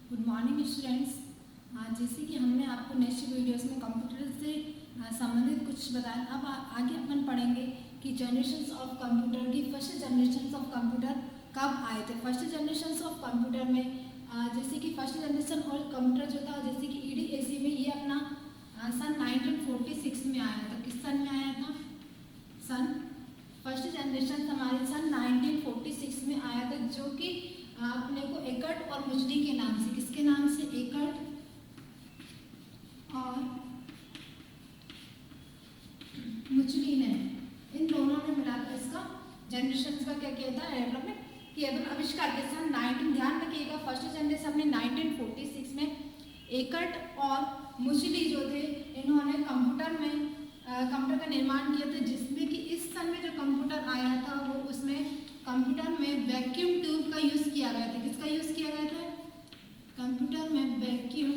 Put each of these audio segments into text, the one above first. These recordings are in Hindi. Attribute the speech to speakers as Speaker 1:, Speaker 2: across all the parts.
Speaker 1: Good morning students. जैसे कि हमने आपको नेक्स्ट वीडियोस में कंप्यूटर से संबंधित कुछ बताया, अब आगे अपन पढ़ेंगे कि जनरेशन्स ऑफ कंप्यूटर की फर्स्ट जनरेशन्स ऑफ कंप्यूटर कब आए थे। फर्स्ट जनरेशन्स ऑफ कंप्यूटर में जैसे कि फर्स्ट जनरेशन और कंप्यूटर जो था, जैसे कि EDAC में ये अपना सन 1946 में आया था। किस सन में आया था? सन फर्स्ट जनरेशन हमारे सन 1946 में आया था, जो कि अपने को एकर्ट और मुचली के नाम से, किसके नाम से? एकर्ट और मुचली ने, इन दोनों ने मिलाकर इसका जनरेशन का क्या किया था? डेवलपमेंट किया था, आविष्कार के सन 19, ध्यान रखिएगा फर्स्ट जनरेशन हमने 1946 में एकर्ट और मुचली जो थे, इन्होंने कंप्यूटर का निर्माण किया था, जिसमें कि इस सन में जो कंप्यूटर आया था वो उसमें कंप्यूटर में वैक्यूम ट्यूब का यूज किया गया था। किसका यूज किया गया था? कंप्यूटर में वैक्यूम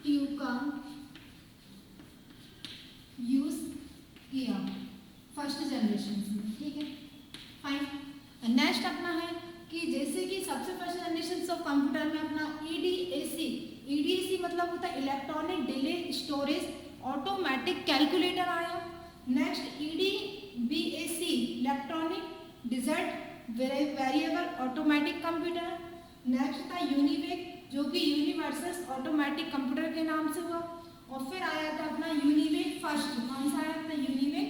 Speaker 1: ट्यूब का यूज किया फर्स्ट जनरेशन में। ठीक है, फाइन। नेक्स्ट अपना है कि जैसे कि सबसे फर्स्ट जनरेशन ऑफ कंप्यूटर में अपना EDAC मतलब होता है electronic delay storage automatic calculator आया। Next EDBAC electronic digit variable automatic computer. Next था यूनिवेक, जो कि यूनिवर्सल ऑटोमेटिक कंप्यूटर के नाम से हुआ। और फिर आया था अपना यूनिवेक फर्स्ट। कौन सा आया था? यूनिवेक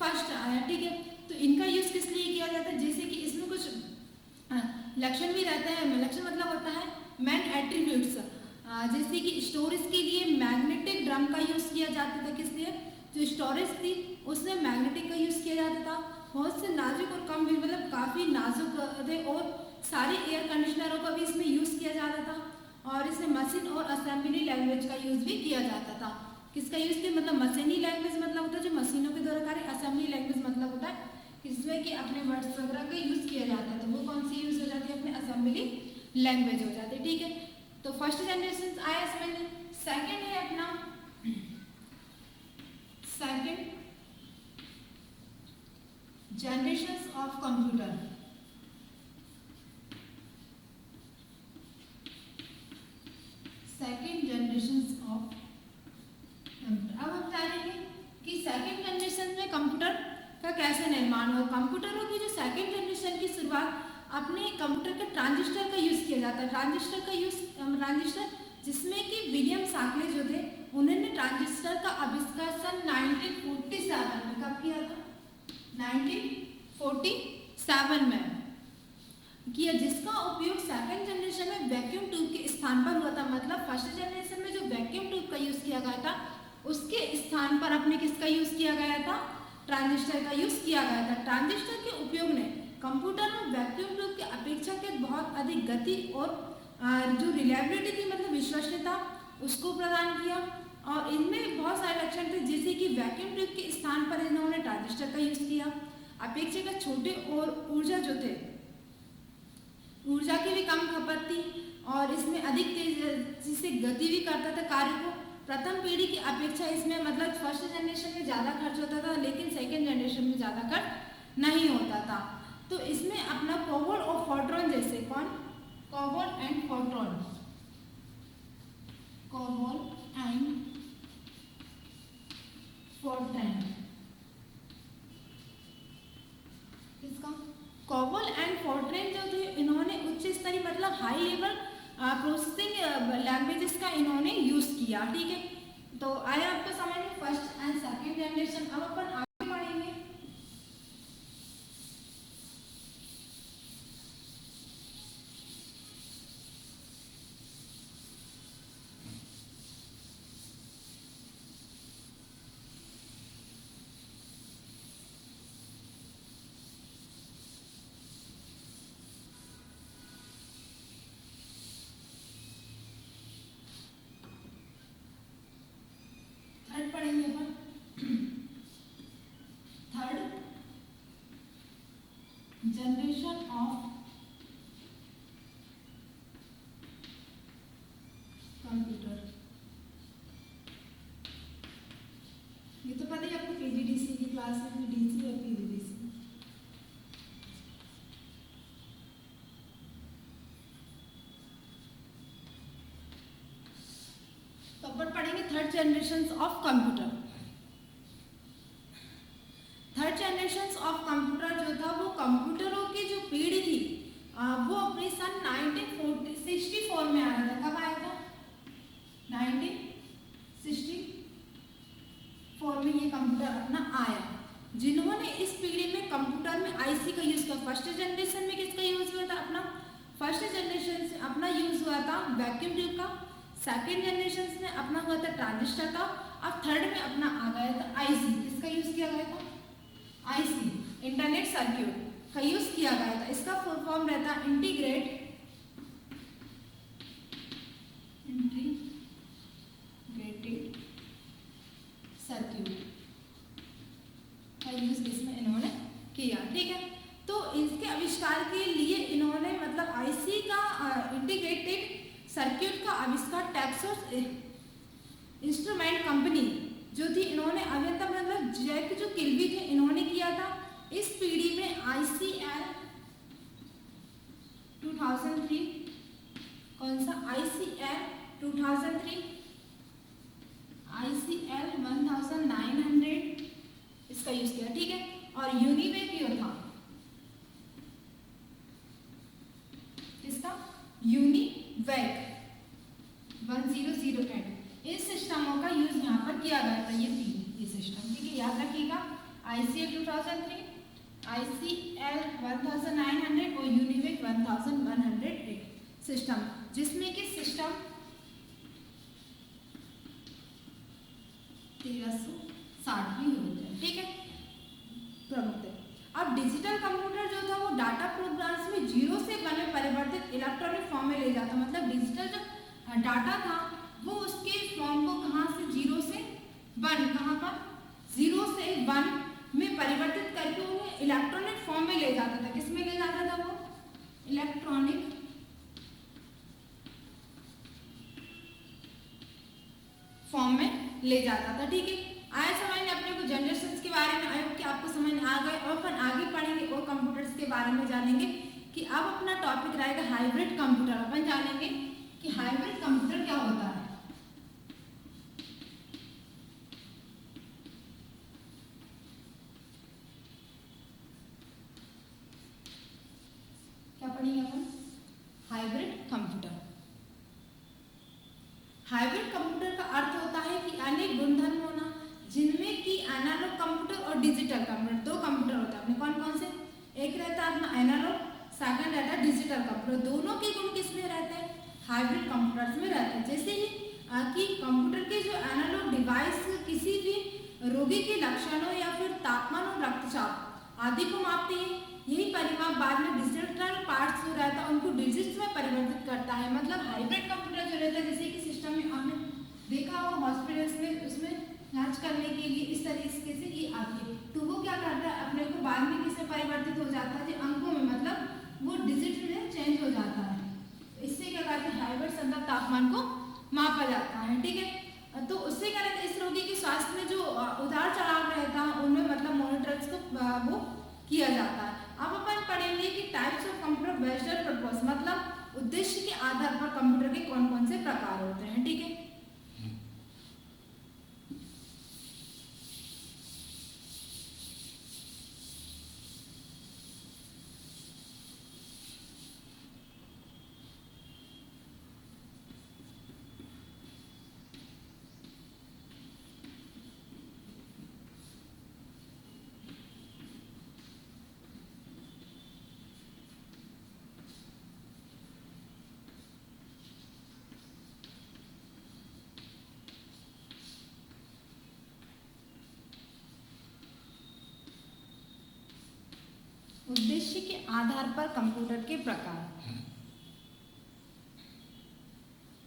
Speaker 1: फर्स्ट आया। ठीक है, तो इनका यूज किस लिए किया जाता है? जैसे कि इसमें कुछ लक्षण भी रहते हैं। लक्षण मतलब होता है मेन एट्रीब्यूट्स, जैसे कि स्टोरेज के लिए मैग्नेटिक ड्रम का यूज किया जाता था। किस लिए? जो स्टोरेज थी उसमें मैग्नेटिक का यूज किया जाता था। बहुत से नाजुक और कम भी, मतलब काफी नाजुक थे, और सारे एयर कंडीशनरों का भी इसमें यूज किया जाता था। और इसमें मशीन और असेंबली लैंग्वेज का यूज भी किया जाता था। किसका यूज किया? मतलब मशीनी लैंग्वेज मतलब होता है जो मशीनों के द्वारा कार्य, असेंबली लैंग्वेज मतलब होता है इसमें कि अपने वर्ड्स वगैरह का यूज किया जाता है। तो वो कौन सी यूज हो जाती है? अपने असेंबली लैंग्वेज हो जाती है। ठीक है, तो फर्स्ट जनरेशन आया इसमें। सेकंड है अपना second generation of computer. Second generation of computer. अब हम जानेंगे कि सेकंड जनरेशन में कंप्यूटर का कैसे निर्माण हुआ। कंप्यूटरों की जो सेकंड जनरेशन की शुरुआत अपने कंप्यूटर के ट्रांजिस्टर का यूज किया जाता है। ट्रांजिस्टर जिसमें कि विलियम शाक्ले जो थे, उन्होंने ट्रांजिस्टर का आविष्कार सन 1947 में कब किया था? 1947 में किया, जिसका उपयोग सेकंड जनरेशन में वैक्यूम ट्यूब के स्थान पर हुआ था। मतलब फर्स्ट जनरेशन में जो वैक्यूम ट्यूब का यूज किया गया था, उसके स्थान पर अपने किसका यूज किया गया था? ट्रांजिस्टर का यूज किया गया था। ट्रांजिस्टर के उपयोग ने कंप्यूटर में वैक्यूम ट्यूब की अपेक्षा के बहुत अधिक गति और जो रिलायबिलिटी थी, मतलब विश्वसनीयता, उसको प्रदान किया। और इनमें बहुत सारे लक्षण थे, जैसे कि वैक्यूम ट्यूब के स्थान पर इन्होंने ट्रांजिस्टर का यूज किया। अपेक्षाकृत छोटे और ऊर्जा जो थे, ऊर्जा की भी कम खपत थी, और इसमें अधिक तेजी से गति भी करता था कार्य को। प्रथम पीढ़ी की अपेक्षा इसमें, मतलब फर्स्ट जनरेशन में ज़्यादा खर्च होता था, लेकिन सेकेंड जनरेशन में ज़्यादा खर्च नहीं होता था। तो इसमें अपना कोबोल और फोर्ट्रॉन जैसे, कौन? COBOL and Fortran, COBOL and Fortran, इसका कोबोल एंड फोर्ट्रॉन जो थे, इन्होंने उच्च स्तरीय मतलब हाई लेवल प्रोसेसिंग लैंग्वेजेस का इन्होंने यूज किया। ठीक है, तो आया आपको समझ में फर्स्ट एंड सेकंड जनरेशन। अब अपन आगे पढ़ेंगे थर्ड पढ़ेंगे अपन तो अपन पढ़ेंगे third generation of computer. Third generation of computer जो था वो कंप्यूटरों की जो पीढ़ी थी वो अपने सन 1964 में आया था। कब आया था? 1964 में ये कंप्यूटर अपना आया। जिन्होंने इस पीढ़ी में कंप्यूटर में आईसी का यूज किया, फर्स्ट जनरेशन में किसका यूज हुआ था? अपना फर्स्ट जनरेशन से अपना यूज हुआ था वैक्यूम ट्यूब का, सेकेंड जनरेशन में अपना हुआ था ट्रांजिस्टर का, अब थर्ड में अपना आ गया था आईसी। किसका यूज किया गया था? आईसी, इंटरनेट सर्किट का यूज किया गया था। इसका फुल फॉर्म रहता इंटीग्रेटेड सर्किट का यूज इसमें इन्होंने किया। ठीक है, तो इसके आविष्कार के लिए इन्होंने मतलब आईसी का इंटीग्रेटेड सर्किट का आविष्कार टेक्सास इंस्ट्रूमेंट कंपनी जो थी इन्होंने अभियंता मतलब जैक जो किल्बी थे इन्होंने किया था। इस पीढ़ी में ICL 2003, कौन सा? ICL 2003, ICL 1900 इसका यूज किया। ठीक है, और यूनिवेक जो था इसका यूनिवेक 1008 इस सिस्टमों का यूज यहाँ पर किया गया था। ये सिस्टम, ठीक है, याद रखिएगा। ICL 2003, ICL 1900 और यूनिवेक 1108 सिस्टम, जिसमें कि सिस्टम 1360 भी होते हैं। ठीक है, प्रमुख थे। अब डिजिटल कंप्यूटर जो था वो डाटा प्रोग्राम्स में जीरो से वन में परिवर्तित इलेक्ट्रॉनिक फॉर्म में ले जाता। मतलब डिजिटल जो डाटा था वो उसके फॉर्म को कहाँ से? जीरो से वन, कहाँ पर? जीरो से वन में परिवर्तित करके उन्हें इलेक्ट्रॉनिक फॉर्म में ले जाता था। किस में ले जाता था वो? इलेक्ट्रॉनिक फॉर्म में ले जाता था। ठीक है, आया समझ में अपने को जनरेशन के बारे में? आया कि आपको समझ में आ गए। और अपन आगे पढ़ेंगे और कंप्यूटर्स के बारे में जानेंगे कि अब अपना टॉपिक रहेगा हाइब्रिड कंप्यूटर। अपन जानेंगे कि हाइब्रिड कंप्यूटर क्या होता है। क्या पढ़ेंगे अपन? Hybrid computer. हाइब्रिड कंप्यूटर का अर्थ होता है कि अनेक गुणधर्म होना, जिनमें कि एनालॉग कंप्यूटर और डिजिटल कंप्यूटर, दो कंप्यूटर होता है अपने। कौन कौन से? एक रहता है अपना एनालॉग, सेकंड रहता है डिजिटल कंप्यूटर। दोनों के गुण किस में रहते हैं? हाइब्रिड कंप्यूटर्स में रहते हैं। जैसे ही कि कंप्यूटर के जो एनालॉग डिवाइस किसी भी रोगी के लक्षणों या फिर तापमान और रक्तचाप आदि को मापते हैं, यही परिमाप बाद में डिजिटल पार्ट्स जो रहता है उनको डिजिट्स में परिवर्तित करता है। मतलब हाइब्रिड कंप्यूटर जो रहता है, जैसे कि सिस्टम में आपने देखा हो हॉस्पिटल्स में, उसमें जांच करने के लिए इस तरीके से ये आती है, तो वो क्या करता है अपने को बाद में किसमें परिवर्तित हो जाता है? अंकों में, मतलब वो डिजिट में चेंज हो जाता है। इससे क्या करते हैं? हाइब्रिड संदर्भ तापमान को मापा जाता है। ठीक है, तो उससे क्या रहता है? इस रोगी के स्वास्थ्य में जो उतार चढ़ाव रहता है उनमें मतलब मॉनिटर्स को वो किया जाता है। अब अपन पढ़ेंगे कि types of computer based on purpose, मतलब उद्देश्य के आधार पर कंप्यूटर के कौन कौन से प्रकार होते हैं। ठीक है, उद्देश्य के आधार पर कंप्यूटर के प्रकार।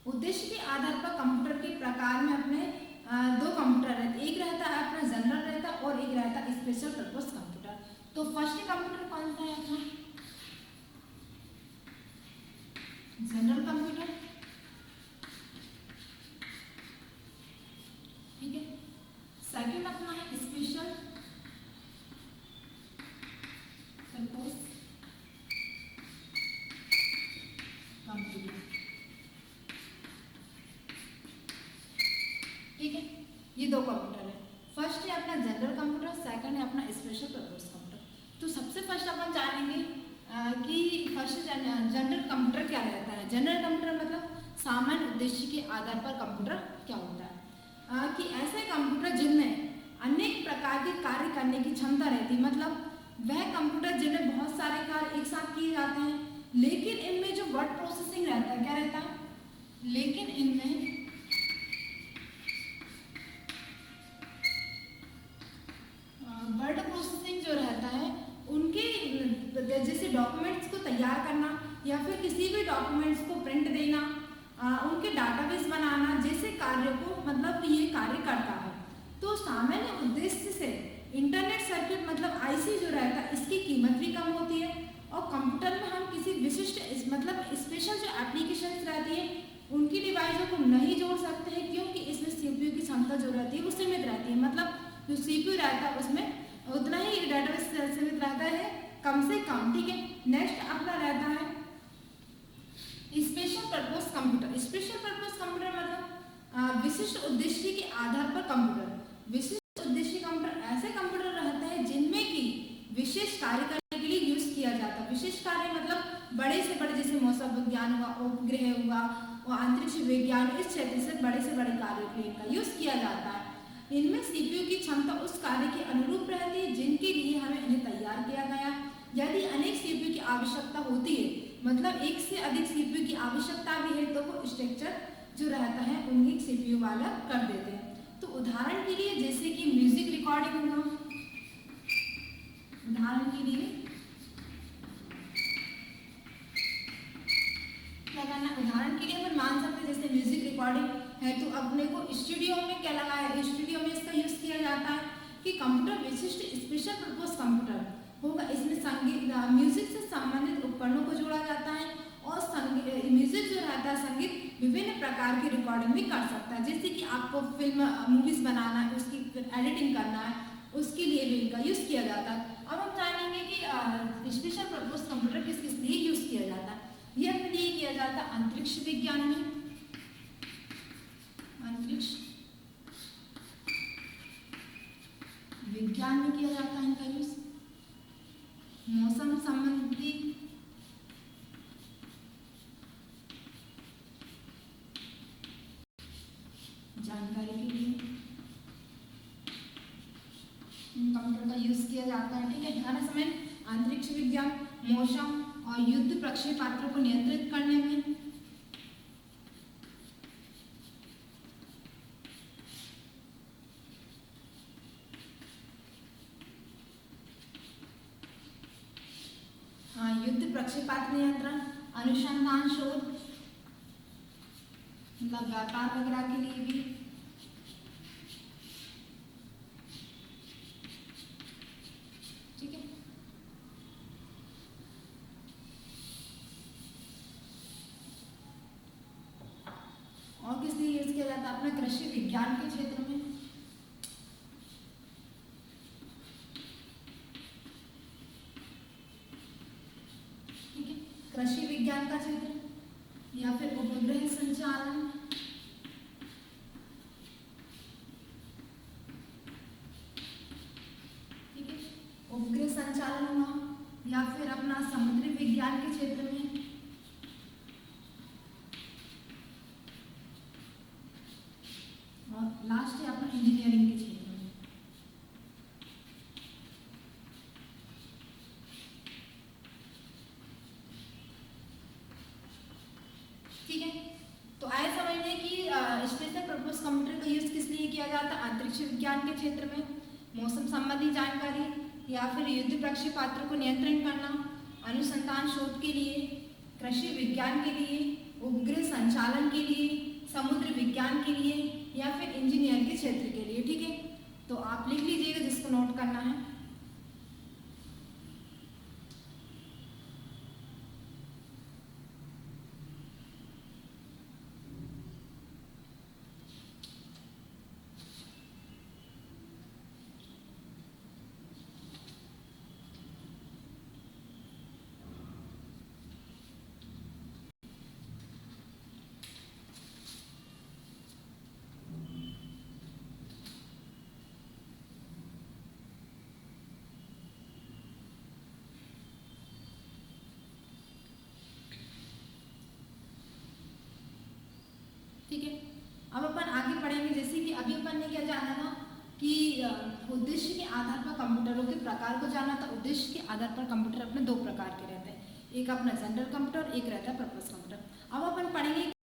Speaker 1: उद्देश्य के आधार पर कंप्यूटर के प्रकार में अपने दो कंप्यूटर रहते। एक रहता है अपना जनरल रहता और एक रहता है स्पेशल पर्पस कंप्यूटर। तो फर्स्ट कंप्यूटर कौन सा है अपना? General computer. ठीक है, सेकंड अपना है स्पेशल पर्पस कंप्यूटर। ये दो कंप्यूटर है। फर्स्ट है अपना जनरल कंप्यूटर, सेकंड है अपना स्पेशल पर्पस कंप्यूटर। तो सबसे फर्स्ट अपन जानेंगे कि फर्स्ट जनरल कंप्यूटर क्या रहता है। जनरल कंप्यूटर मतलब सामान्य उद्देश्य के आधार पर कंप्यूटर क्या होता है कि ऐसे कंप्यूटर जिनमें अनेक प्रकार के कार्य करने की क्षमता रहती है। मतलब वह कंप्यूटर जिनमें बहुत सारे कार्य एक साथ किए जाते हैं, लेकिन इनमें जो वर्ड प्रोसेसिंग रहता है, क्या रहता है, लेकिन इनमें वर्ड प्रोसेसिंग जो रहता है उनके जैसे डॉक्यूमेंट्स को तैयार करना या फिर किसी भी डॉक्यूमेंट्स को प्रिंट देना, उनके डाटाबेस बनाना जैसे कार्य को मतलब ये कार्य करता है। तो सामान्य उद्देश्य से इंटरनेट सर्किट मतलब आईसी जो रहता है इसकी कीमत भी कम होती है और कंप्यूटर में हम किसी विशिष्ट मतलब स्पेशल जो एप्लीकेशंस रहती है उनकी डिवाइसों को नहीं जोड़ सकते हैं, क्योंकि इसमें सीपीयू की क्षमता जो रहती है वो सीमित रहती है। मतलब जो सीपीयू रहता है उसमें उतना ही डाटाबेस सीमित रहता है, कम से कम। ठीक है, नेक्स्ट अपना रहता है special purpose computer. Special purpose computer मतलब विशिष्ट उद्देश्य के आधार पर कंप्यूटर। विशिष्ट उद्देश्य कंप्यूटर ऐसे कंप्यूटर रहते हैं जिनमें की विशेष कार्य करने के लिए यूज किया जाता है। विशेष कार्य मतलब बड़े से बड़े जैसे मौसम विज्ञान हुआ, उपग्रह हुआ और अंतरिक्ष विज्ञान, इस क्षेत्र से बड़े कार्यों के लिए इनका यूज किया जाता है। इनमें सीपीयू की क्षमता उस कार्य के अनुरूप रहती है जिनके लिए हमें इन्हें तैयार किया गया। यदि अनेक सीपीयू की आवश्यकता होती है, मतलब एक से अधिक सीपीयू की आवश्यकता भी है, तो वो स्ट्रक्चर जो रहता है उन्हीं सीपीयू वाला कर देते हैं। तो उदाहरण के लिए जैसे कि म्यूजिक रिकॉर्डिंग हुआ, उदाहरण के लिए क्या करना, उदाहरण के लिए अपन मान सकते हैं जैसे म्यूजिक रिकॉर्डिंग है तो अपने को स्टूडियो में क्या लगा है, स्टूडियो में इसका यूज किया जाता है कि कंप्यूटर विशिष्ट स्पेशल पर्पस कंप्यूटर होगा। इसमें संगीत म्यूजिक से संबंधित उपकरणों को जोड़ा जाता है और संगीत म्यूजिक जो रहता है संगीत विभिन्न प्रकार की रिकॉर्डिंग भी कर सकता है। जैसे कि आपको फिल्म मूवीज बनाना है, उसकी एडिटिंग करना है, उसके लिए भी इनका यूज किया जाता है। अब हम जानेंगे कि स्पेशल पर्पस कंप्यूटर किस किस लिए यूज किया जाता है। यह अपने लिए किया जाता है अंतरिक्ष विज्ञान में, अंतरिक्ष विज्ञान में किया जाता है इनका यूज। मौसम संबंधी जानकारी के लिए कंप्यूटर का यूज किया जाता है। ठीक है, ध्यान समय अंतरिक्ष विज्ञान, मौसम और युद्ध प्रक्षेपास्त्रों को नियंत्रित करने में, युद्ध प्रक्षेपास्त्र नियंत्रण, अनुसंधान शोध मतलब व्यापार वगैरह के लिए भी। ठीक है, और किस लिए यूज किया जाता है, अपना कृषि विज्ञान के क्षेत्र में। ठीक है, कृषि विज्ञान का क्षेत्र या फिर उपग्रह संचालन, ठीक है, उपग्रह संचालन हुआ, या फिर अपना समुद्री विज्ञान के क्षेत्र में, और लास्ट है अपना इंजीनियरिंग के क्षेत्र में। ठीक है, तो आए समझने कि स्पेशल पर्पस कंप्यूटर का यूज किस लिए किया जाता है, अंतरिक्ष विज्ञान के क्षेत्र में, मौसम संबंधी जानकारी या फिर युद्ध प्रक्षेपास्त्र को नियंत्रण करना, अनुसंधान शोध के लिए, कृषि विज्ञान के लिए, उपग्रह संचालन के लिए, समुद्र विज्ञान के लिए या फिर इंजीनियर के क्षेत्र के लिए। ठीक है, तो आप लिख लीजिएगा जिसको नोट करना है। अभी अपन ने क्या जाना था कि उद्देश्य के आधार पर कंप्यूटरों के प्रकार को जाना था। उद्देश्य के आधार पर कंप्यूटर अपने दो प्रकार के रहते हैं, एक अपना जनरल कंप्यूटर, एक रहता है पर्पस कंप्यूटर। अब अपन पढ़ेंगे